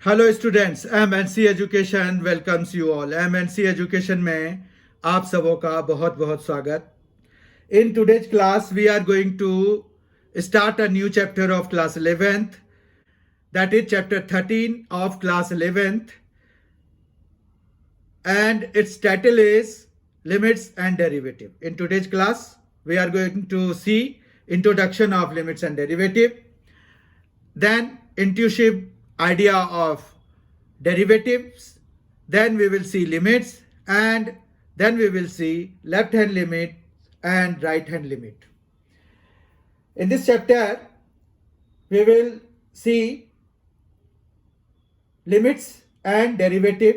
Hello students, MNC education welcomes you all. MNC education में आप सबों का बहुत बहुत स्वागत। In today's class we are going to start a new chapter of class 11th, that is chapter 13 of class 11th, and its title is limits and derivative. In today's class we are going to see introduction of limits and derivative, then intuitive idea of derivatives, then we will see limits, and then we will see left hand limit and right hand limit. In this chapter we will see limits and derivative,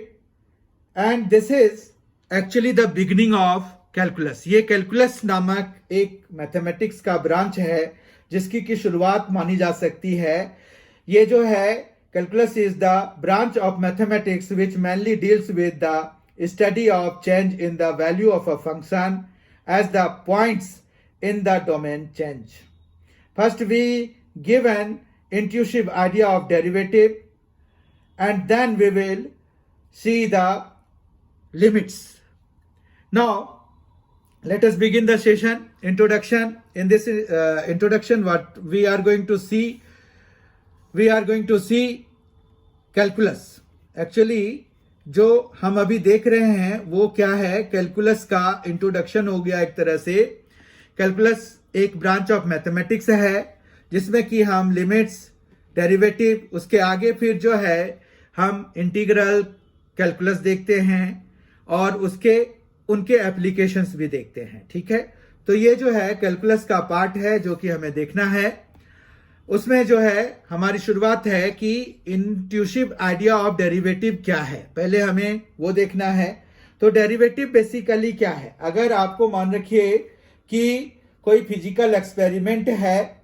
and this is actually the beginning of calculus. ये calculus नामक एक mathematics का branch है जिसकी की शुरुआत मानी जा सकती है। ये जो है calculus is the branch of mathematics which mainly deals with the study of change in the value of a function as the points in the domain change. First we give an intuitive idea of derivative, and then we will see the limits. Now let us begin the session. Introduction. In this introduction, what we are going to see calculus. Actually जो हम अभी देख रहे हैं वो क्या है, calculus का इंट्रोडक्शन हो गया एक तरह से। कैलकुलस एक ब्रांच ऑफ मैथमेटिक्स है जिसमें कि हम लिमिट्स, डेरिवेटिव, उसके आगे फिर जो है हम इंटीग्रल कैलकुलस देखते हैं और उनके एप्लीकेशंस भी देखते हैं। ठीक है, तो ये जो है कैलकुलस का पार्ट है जो कि हमें देखना है। उसमें जो है हमारी शुरुआत है कि इंट्यूटिव आइडिया ऑफ डेरिवेटिव क्या है, पहले हमें वो देखना है। तो डेरिवेटिव बेसिकली क्या है, अगर आपको मान रखिए कि कोई फिजिकल एक्सपेरिमेंट है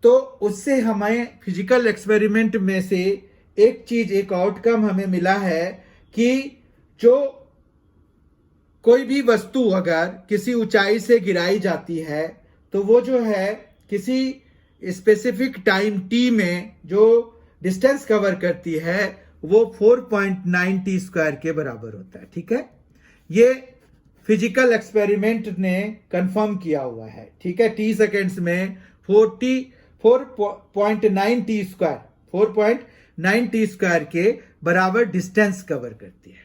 तो उससे हमें फिजिकल एक्सपेरिमेंट में से एक चीज, एक आउटकम हमें मिला है कि जो कोई भी वस्तु अगर किसी ऊंचाई से गिराई जाती है तो वो जो है किसी स्पेसिफिक टाइम टी में जो डिस्टेंस कवर करती है वो 4.9 टी स्क्वायर के बराबर होता है। ठीक है, ये फिजिकल एक्सपेरिमेंट ने कंफर्म किया हुआ है। ठीक है, टी सेकेंड्स में 4.9 टी स्क्वायर के बराबर डिस्टेंस कवर करती है।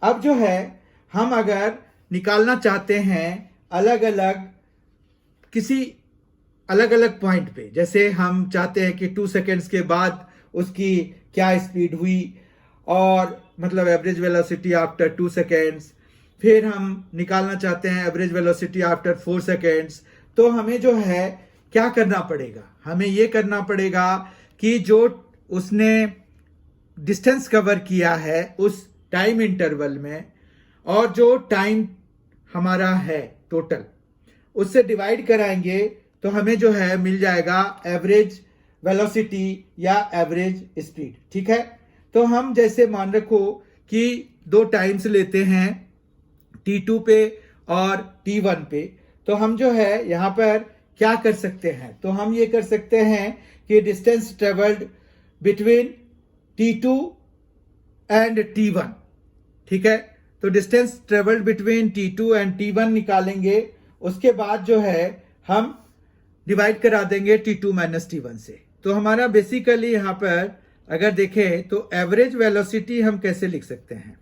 अब जो है हम अगर निकालना चाहते हैं किसी अलग अलग पॉइंट पे, जैसे हम चाहते हैं कि 2 सेकेंड्स के बाद उसकी क्या स्पीड हुई, और मतलब एवरेज वेलोसिटी आफ्टर 2 सेकेंड्स, फिर हम निकालना चाहते हैं एवरेज वेलोसिटी आफ्टर 4 सेकेंड्स, तो हमें जो है क्या करना पड़ेगा, हमें ये करना पड़ेगा कि जो उसने डिस्टेंस कवर किया है उस टाइम इंटरवल में और जो टाइम हमारा है टोटल, उससे डिवाइड कराएंगे तो हमें जो है मिल जाएगा एवरेज वेलोसिटी या एवरेज स्पीड। ठीक है, तो हम जैसे मान रखो कि 2 टाइम्स लेते हैं t2 पे और t1 पे, तो हम जो है यहां पर क्या कर सकते हैं, तो हम ये कर सकते हैं कि distance travelled between t2 and t1। ठीक है, तो distance travelled between t2 and t1 निकालेंगे, उसके बाद जो है हम डिवाइड करा देंगे t2 माइनस t1 से। तो हमारा बेसिकली यहां पर अगर देखें तो एवरेज वेलोसिटी हम कैसे लिख सकते हैं,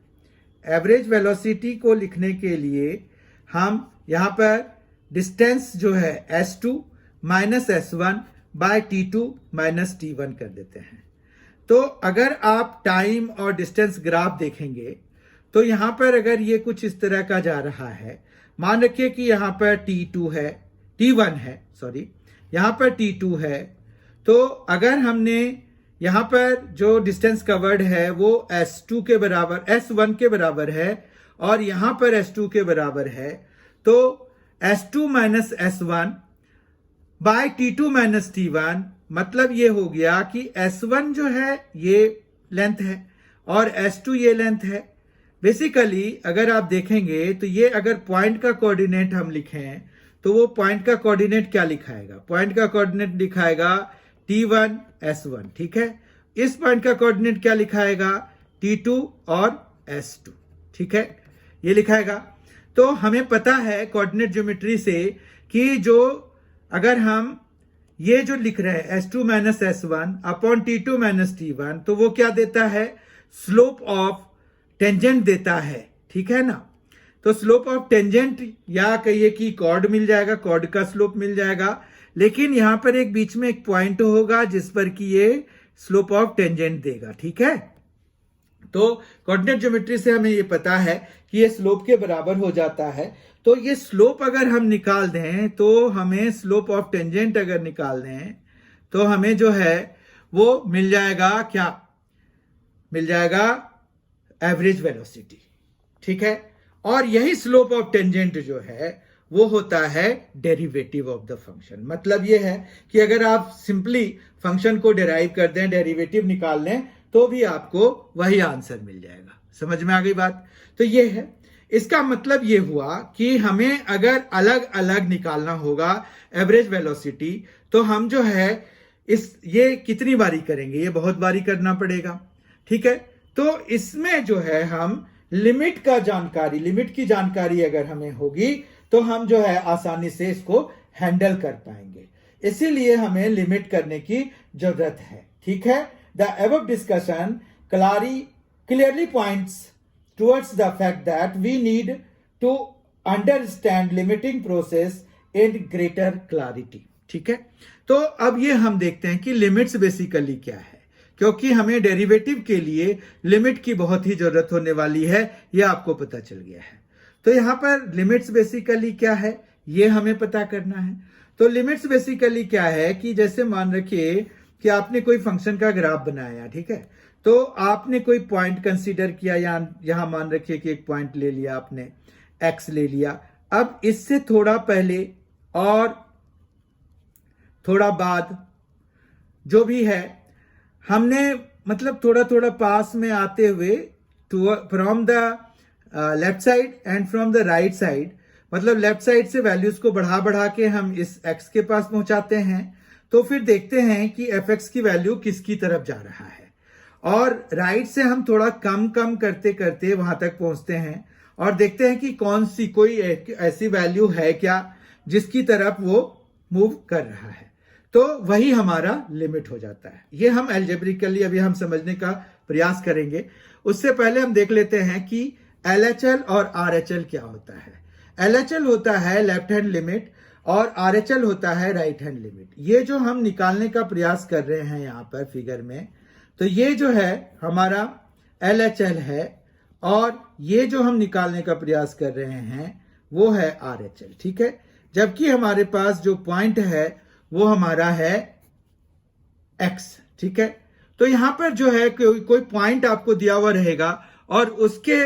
एवरेज वेलोसिटी को लिखने के लिए हम यहां पर डिस्टेंस जो है s2 minus s1 bye t2 minus t1 कर देते हैं। तो अगर आप टाइम और डिस्टेंस ग्राफ देखेंगे तो यहां पर अगर ये कुछ इस तरह का जा रहा है, मान रखिए कि यहां पर t1 है, यहां पर t2 है, तो अगर हमने यहां पर जो डिस्टेंस कवर्ड है वो s1 के बराबर है और यहां पर s2 के बराबर है, तो s2 minus s1 bye t2 minus t1, मतलब ये हो गया कि s1 जो है ये लेंथ है और s2 ये लेंथ है। बेसिकली अगर आप देखेंगे तो ये अगर पॉइंट का कोऑर्डिनेट हम लिखें तो वो पॉइंट का कोऑर्डिनेट क्या लिखाएगा, पॉइंट का कोऑर्डिनेट लिखाएगा t1 s1। ठीक है, इस पॉइंट का कोऑर्डिनेट क्या लिखाएगा, T2 और S2, ठीक है, ये लिखाएगा। तो हमें पता है कोऑर्डिनेट ज्योमेट्री से कि जो अगर हम ये जो लिख रहे हैं S2 minus S1 upon T2 minus T1, तो वो क्या देता है, स्लोप ऑफ टेंजेंट देता है, ठीक है ना। तो स्लोप ऑफ टेंजेंट या कहिए कि कॉर्ड मिल जाएगा, कॉर्ड का स्लोप मिल जाएगा, लेकिन यहां पर एक बीच में एक पॉइंट होगा जिस पर कि ये स्लोप ऑफ टेंजेंट देगा, ठीक है। तो कोऑर्डिनेट ज्योमेट्री से हमें ये पता है कि ये स्लोप के बराबर हो जाता है। तो ये स्लोप अगर हम निकाल दें तो हमें स्लोप ऑफ टेंजेंट अगर निकाल दें तो हमें जो है वो मिल जाएगा, क्या मिल जाएगा, एवरेज वेलोसिटी, ठीक है। और यही स्लोप ऑफ टेंजेंट जो है वो होता है डेरिवेटिव ऑफ द फंक्शन। मतलब ये है कि अगर आप सिंपली फंक्शन को डेराइव कर दें, डेरिवेटिव निकाल लें, तो भी आपको वही आंसर मिल जाएगा। समझ में आ गई बात। तो ये है, इसका मतलब ये हुआ कि हमें अगर अलग अलग निकालना होगा एवरेज वेलोसिटी, तो हम जो है ये कितनी बारी करेंगे, ये बहुत बारी करना पड़ेगा, ठीक है। तो इसमें जो है हम लिमिट की जानकारी अगर हमें होगी तो हम जो है आसानी से इसको हैंडल कर पाएंगे। इसीलिए हमें लिमिट करने की जरूरत है, ठीक है। The above discussion clearly points towards the fact that we need to understand limiting process in greater clarity, ठीक है। तो अब ये हम देखते हैं कि लिमिट्स बेसिकली क्या है, क्योंकि हमें डेरिवेटिव के लिए लिमिट की बहुत ही जरूरत होने वाली है, ये आपको पता चल गया है। तो यहां पर लिमिट्स बेसिकली क्या है ये हमें पता करना है। तो लिमिट्स बेसिकली क्या है कि जैसे मान रखिए कि आपने कोई फंक्शन का ग्राफ बनाया, ठीक है, तो आपने कोई पॉइंट कंसीडर किया, यहां मान रखिए कि एक पॉइंट ले लिया आपने, x ले लिया। अब इससे थोड़ा पहले और थोड़ा बाद जो भी है, हमने मतलब थोड़ा थोड़ा पास में आते हुए from the left side and from the right side, मतलब लेफ्ट साइड से वैल्यूज को बढ़ा बढ़ा के हम इस x के पास पहुंचाते हैं। तो फिर देखते हैं कि fx की वैल्यू किसकी तरफ जा रहा है, और राइट से हम थोड़ा कम कम करते करते वहां तक पहुंचते हैं और देखते हैं कि कौन सी कोई ऐसी वैल्यू है क्या जिसकी तरफ वो मूव कर रहा है। तो वही हमारा लिमिट हो जाता है। ये हम एल्जेब्रिकली अभी हम समझने का प्रयास करेंगे। उससे पहले हम देख लेते हैं कि LHL और RHL क्या होता है। LHL होता है लेफ्ट हैंड लिमिट और RHL होता है राइट हैंड लिमिट। ये जो हम निकालने का प्रयास कर रहे हैं यहां पर फिगर में, तो ये जो है हमारा LHL है और ये जो हम निकालने का प्रयास कर रहे हैं वो है RHL, ठीक है। जबकि हमारे पास जो पॉइंट है वो हमारा है x, ठीक है। तो यहां पर जो है कोई पॉइंट आपको दिया हुआ रहेगा और उसके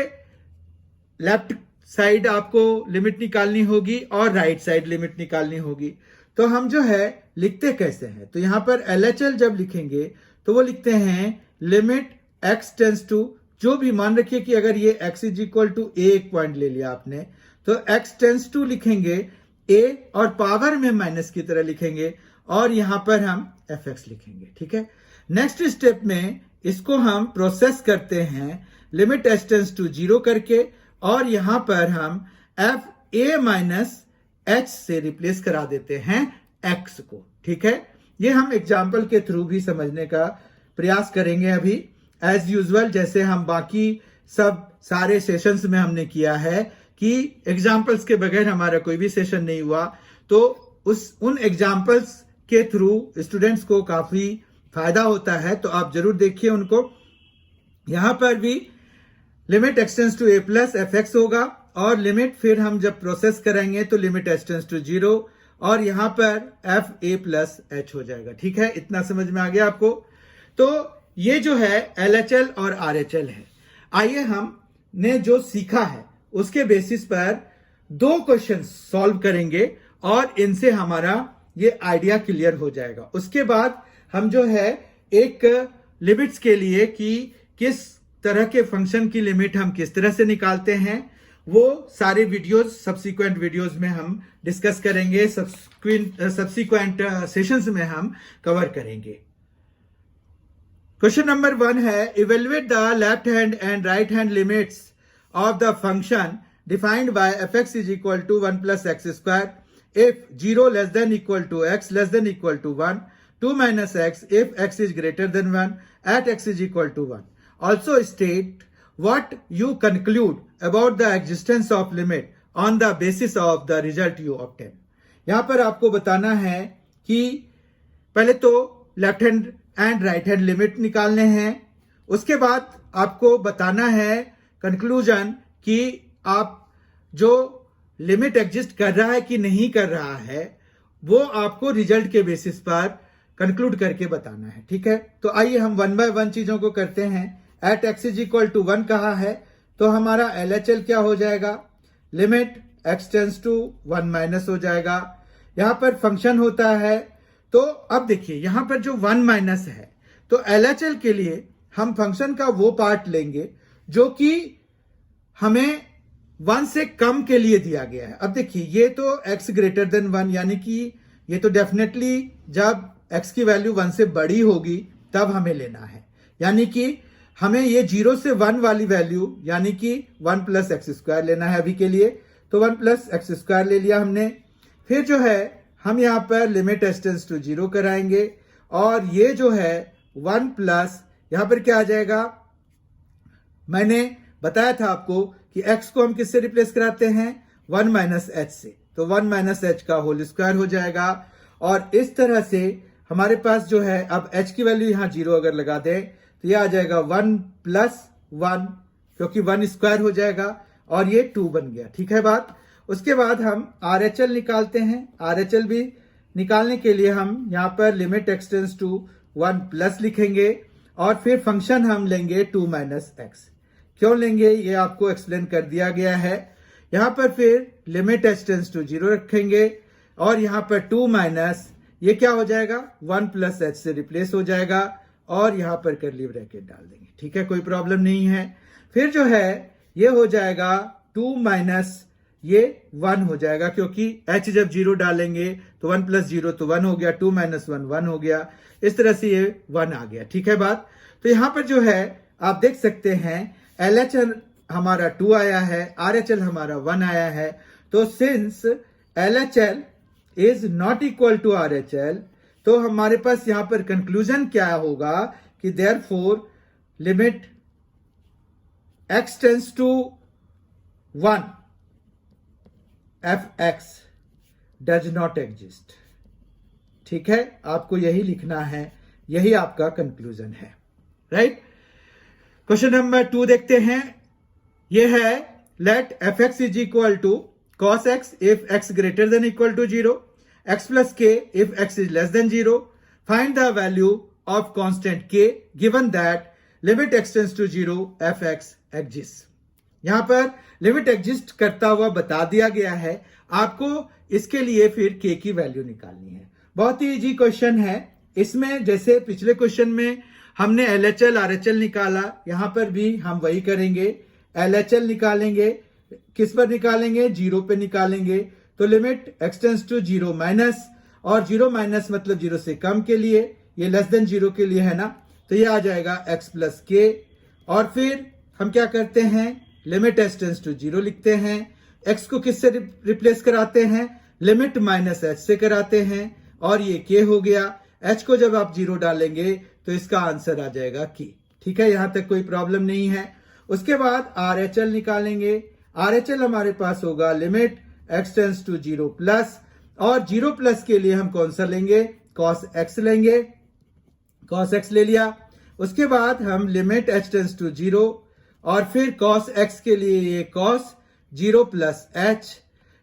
लेफ्ट साइड आपको लिमिट निकालनी होगी और राइट साइड लिमिट निकालनी होगी। तो हम जो है लिखते कैसे हैं, तो यहां पर LHL जब लिखेंगे तो वो लिखते हैं लिमिट x टेंस टू, जो भी मान रखिए कि अगर ये x is equal to a एक पॉइंट ले लिया आपने, तो x टेंस टू लिखेंगे a और पावर में माइनस की तरह लिखेंगे और यहां पर हम fx लिखेंगे, ठीक है। नेक्स्ट स्टेप में इसको हम प्रोसेस करते हैं लिमिट h टेंस टू 0 करके, और यहां पर हम f a माइनस h से रिप्लेस करा देते हैं x को, ठीक है। ये हम एग्जाम्पल के थ्रू भी समझने का प्रयास करेंगे अभी, एज यूजुअल जैसे हम बाकी सब सारे सेशंस में हमने किया है कि एग्जाम्पल्स के बगैर हमारा कोई भी सेशन नहीं हुआ। तो उन एग्जाम्पल्स के थ्रू स्टूडेंट्स को काफी फायदा होता है, तो आप जरूर देखिए उनको। यहां पर भी limit x tends to a plus fx होगा और लिमिट फिर हम जब प्रोसेस करेंगे तो लिमिट h टेंस टू 0 और यहां पर f a प्लस h हो जाएगा, ठीक है। इतना समझ में आ गया आपको। तो ये जो है LHL और RHL है। आइए हमने जो सीखा है उसके बेसिस पर 2 क्वेश्चन सॉल्व करेंगे और इनसे हमारा ये आइडिया क्लियर हो जाएगा। उसके बाद हम जो है एक लिमिट्स के लिए कि किस तरह के फंक्शन की लिमिट हम किस तरह से निकालते हैं, वो सारे वीडियोस सब्सिक्वेंट वीडियोस में हम डिस्कस करेंगे, सब्सिक्वेंट सेशंस में हम कवर करेंगे। क्वेश्चन नंबर 1 है evaluate the left hand and right hand limits of the function defined by fx is equal to 1 plus x square if 0 less than equal to x less than equal to 1 2 minus x if x is greater than 1 at x is equal to 1. Also state what you conclude about the existence of limit on the basis of the result you obtain. यहां पर आपको बताना है कि पहले तो left hand and right hand limit निकालने हैं, उसके बाद आपको बताना है कंक्लूजन कि आप जो लिमिट एग्जिस्ट कर रहा है कि नहीं कर रहा है वो आपको रिजल्ट के बेसिस पर कंक्लूड करके बताना है। ठीक है, तो आइए हम 1 बाय 1 चीजों को करते हैं। At x is equal to 1 कहा है तो हमारा LHL क्या हो जाएगा, limit x tends to 1 minus हो जाएगा। यहां पर फंक्शन होता है तो अब देखिए यहां पर जो 1 माइनस है तो LHL के लिए हम फंक्शन का वो पार्ट लेंगे जो कि हमें 1 से कम के लिए दिया गया है। अब देखिए ये तो x ग्रेटर देन 1 यानी कि ये तो डेफिनेटली जब x की वैल्यू 1 से बड़ी होगी तब हमें लेना है, यानी कि हमें ये 0 से 1 वाली वैल्यू यानी कि 1 प्लस एक्स स्क्वायर लेना है अभी के लिए। तो 1 प्लस एक्स स्क्वायर ले लिया हमने। फिर जो है हम यहां पर लिमिट x टेंस टू 0 कराएंगे और ये जो है 1 प्लस यहां पर क्या आ जाएगा, मैंने बताया था आपको कि x को हम किससे रिप्लेस कराते हैं 1 माइनस एच से, तो 1 माइनस एच का होल स्क्वायर हो जाएगा। और इस तरह से हमारे पास जो है अब h की वैल्यू यहां 0 अगर लगा दें तो ये आ जाएगा 1 प्लस 1 क्योंकि 1 स्क्वायर हो जाएगा और ये 2 बन गया। ठीक है बात। उसके बाद हम RHL निकालते हैं। RHL भी निकालने के लिए हम यहां पर limit x tends to 1 plus लिखेंगे और फिर फंक्शन हम लेंगे 2 माइनस एक्स। क्यों लेंगे ये आपको एक्सप्लेन कर दिया गया है। यहां पर फिर लिमिट h टेंस टू 0 रखेंगे और यहां पर 2 माइनस ये क्या हो जाएगा 1 प्लस एच से रिप्लेस हो जाएगा और यहां पर कर्ली ब्रैकेट डाल देंगे। ठीक है, कोई प्रॉब्लम नहीं है। फिर जो है ये हो जाएगा 2 माइनस ये 1 हो जाएगा क्योंकि h जब 0 डालेंगे तो 1 प्लस 0 तो 1 हो गया, 2 माइनस 1 1 हो गया, इस तरह से ये 1 आ गया। ठीक है बात। तो यहां पर जो है आप देख सकते हैं LHL हमारा 2 आया है, RHL हमारा 1 आया है। तो since LHL is not equal to RHL तो हमारे पास यहां पर कंक्लूजन क्या होगा कि therefore limit x tends to 1 fx does not exist. ठीक है, आपको यही लिखना है, यही आपका कंक्लूजन है। राइट। क्वेश्चन नंबर 2 देखते हैं। यह है let fx is equal to cos x if x greater than equal to 0, x plus k if x is less than 0. Find the value of constant k given that limit x tends to 0 fx exists. यहां पर limit exist करता हुआ बता दिया गया है, आपको इसके लिए फिर k की वैल्यू निकालनी है। बहुत ही इजी क्वेश्चन है। इसमें जैसे पिछले क्वेश्चन में हमने LHL RHL निकाला, यहां पर भी हम वही करेंगे। LHL निकालेंगे, किस पर निकालेंगे 0 पे निकालेंगे। तो limit x tends to 0 minus और 0 माइनस मतलब 0 से कम के लिए, ये लेस देन 0 के लिए है ना, तो ये आ जाएगा x प्लस के। और फिर हम क्या करते हैं लिमिट x टेंस टू 0 लिखते हैं, x को किससे रिप्लेस कराते हैं लिमिट माइनस h से कराते हैं और ये k हो गया। h को जब आप 0 डालेंगे तो इसका आंसर आ जाएगा k। ठीक है, यहां तक कोई प्रॉब्लम नहीं है। उसके बाद RHL निकालेंगे। RHL हमारे पास होगा limit x tends to 0 plus और 0 प्लस के लिए हम कौन सा लेंगे cos x लेंगे, cos x ले लिया। उसके बाद हम लिमिट h टेंस टू 0 और फिर cos x के लिए ये cos 0 प्लस h,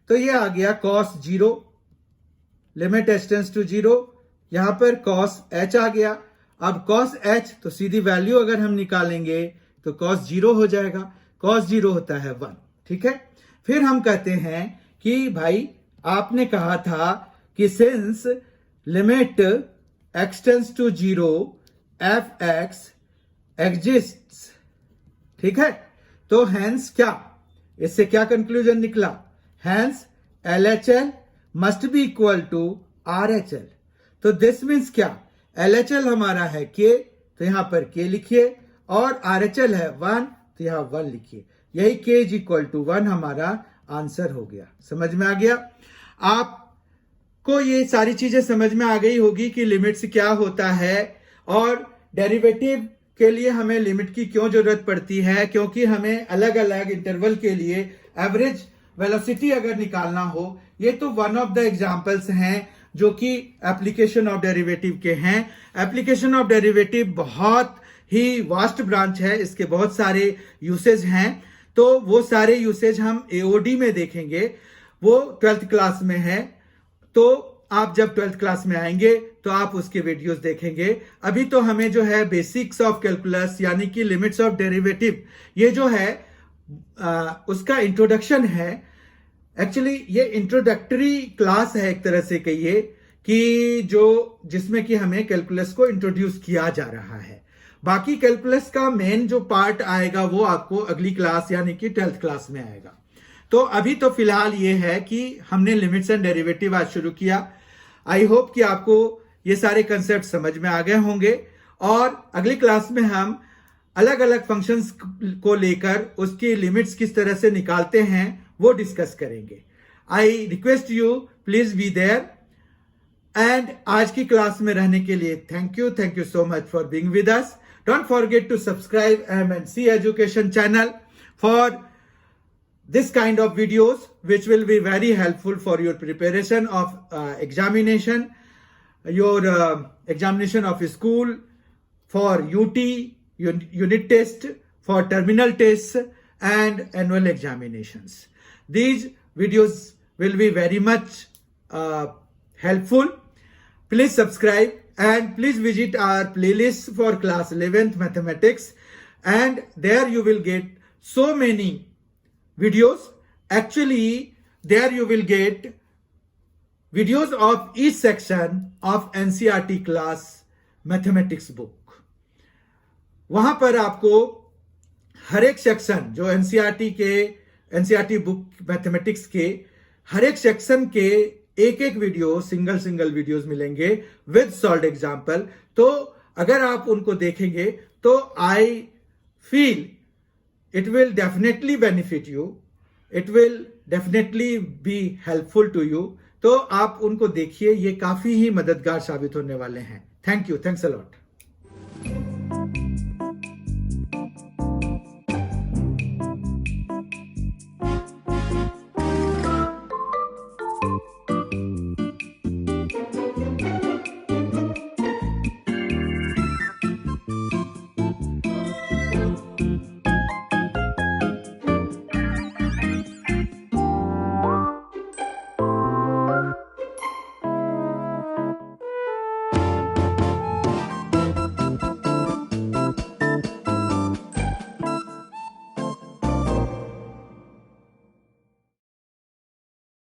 तो ये आ गया cos 0 limit h tends to 0, यहां पर cos h आ गया। अब cos h तो सीधी वैल्यू अगर हम निकालेंगे तो cos 0 हो जाएगा, cos 0 होता है 1। ठीक है, फिर हम कहते हैं कि भाई आपने कहा था कि since limit x tends to 0 fx exists, ठीक है, तो हैंस क्या, इससे क्या कंक्लूजन निकला, hence LHL must be equal to RHL। तो दिस मीन्स क्या, LHL हमारा है k, तो यहाँ पर k लिखिए, और RHL है 1 तो यहाँ 1 लिखिए। यही k इज इक्वल टू 1 हमारा आंसर हो गया। समझ में आ गया? आपको ये सारी चीजें समझ में आ गई होगी कि लिमिट्स क्या होता है और डेरिवेटिव के लिए हमें लिमिट की क्यों जरूरत पड़ती है, क्योंकि हमें अलग अलग इंटरवल के लिए एवरेज वेलोसिटी अगर निकालना हो। ये तो वन ऑफ द एग्जांपल्स हैं जो कि एप्लीकेशन ऑफ डेरिवेटिव के हैं। एप्लीकेशन ऑफ डेरिवेटिव बहुत ही वास्ट ब्रांच है, इसके बहुत सारे यूसेज हैं, तो वो सारे यूसेज हम एओडी में देखेंगे, वो 12th क्लास में है। तो आप जब 12th क्लास में आएंगे तो आप उसके वीडियोस देखेंगे। अभी तो हमें जो है बेसिक्स ऑफ कैलकुलस यानी कि लिमिट्स ऑफ डेरिवेटिव, ये जो है उसका इंट्रोडक्शन है। एक्चुअली ये इंट्रोडक्टरी क्लास है एक तरह से कहिए कि जिसमें कि हमें कैलकुलस को इंट्रोड्यूस किया जा रहा है। बाकी कैलकुलस का मेन जो पार्ट आएगा वो आपको अगली क्लास यानी कि 12th क्लास में आएगा। तो अभी तो फिलहाल ये है कि हमने लिमिट्स एंड डेरिवेटिव आज शुरू किया। आई होप कि आपको ये सारे कंसेप्ट समझ में आ गए होंगे, और अगली क्लास में हम अलग अलग फंक्शंस को लेकर उसकी लिमिट्स किस तरह से निकालते हैं वो डिस्कस करेंगे। I request you please be there, and आज की क्लास में रहने के लिए thank you so much for being with us. Don't forget to subscribe MNC education channel for this kind of videos which will be very helpful for your preparation of examination, your examination of school, for UT, unit test, for terminal tests and annual examinations. These videos will be very much helpful. Please subscribe and please visit our playlist for class 11th mathematics, and there you will get so many videos. Actually there you will get videos of each section of NCERT class mathematics book. वहां पर आपको हर एक section जो NCERT book mathematics के हर एक section के एक एक वीडियो सिंगल वीडियोस मिलेंगे विद सॉल्व्ड एग्जाम्पल। तो अगर आप उनको देखेंगे तो I feel it will definitely benefit you, it will definitely be helpful to you। तो आप उनको देखिए, ये काफी ही मददगार साबित होने वाले हैं। Thank you, thanks a lot.